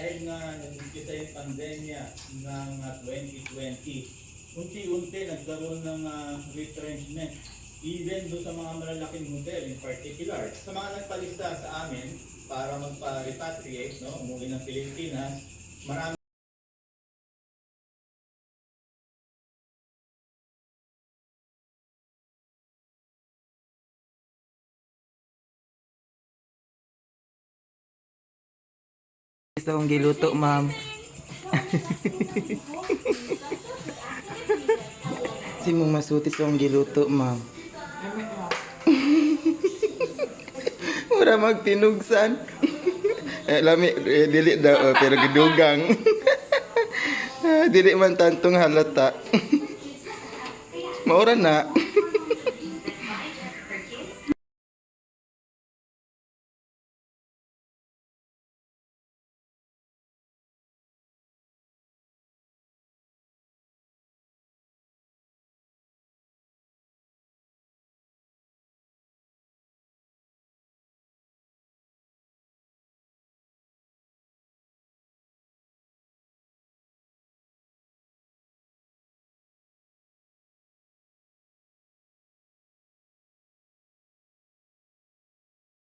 dahil nga nag-umpisa yung pandemya ng 2020, unti-unti nagkaroon ng retrenchment. Even doon sa mga malalaking hotel in particular. Sa mga nagpalista sa amin para magpa-repatriate, no, umuwi ng Pilipinas, marami Gusto kong giluto, ma'am. Si mong masutis akong giluto, ma'am. Mura magtinugsan. Lami, dili daw, pero gidugang. Dili man tantong halata. Maura na.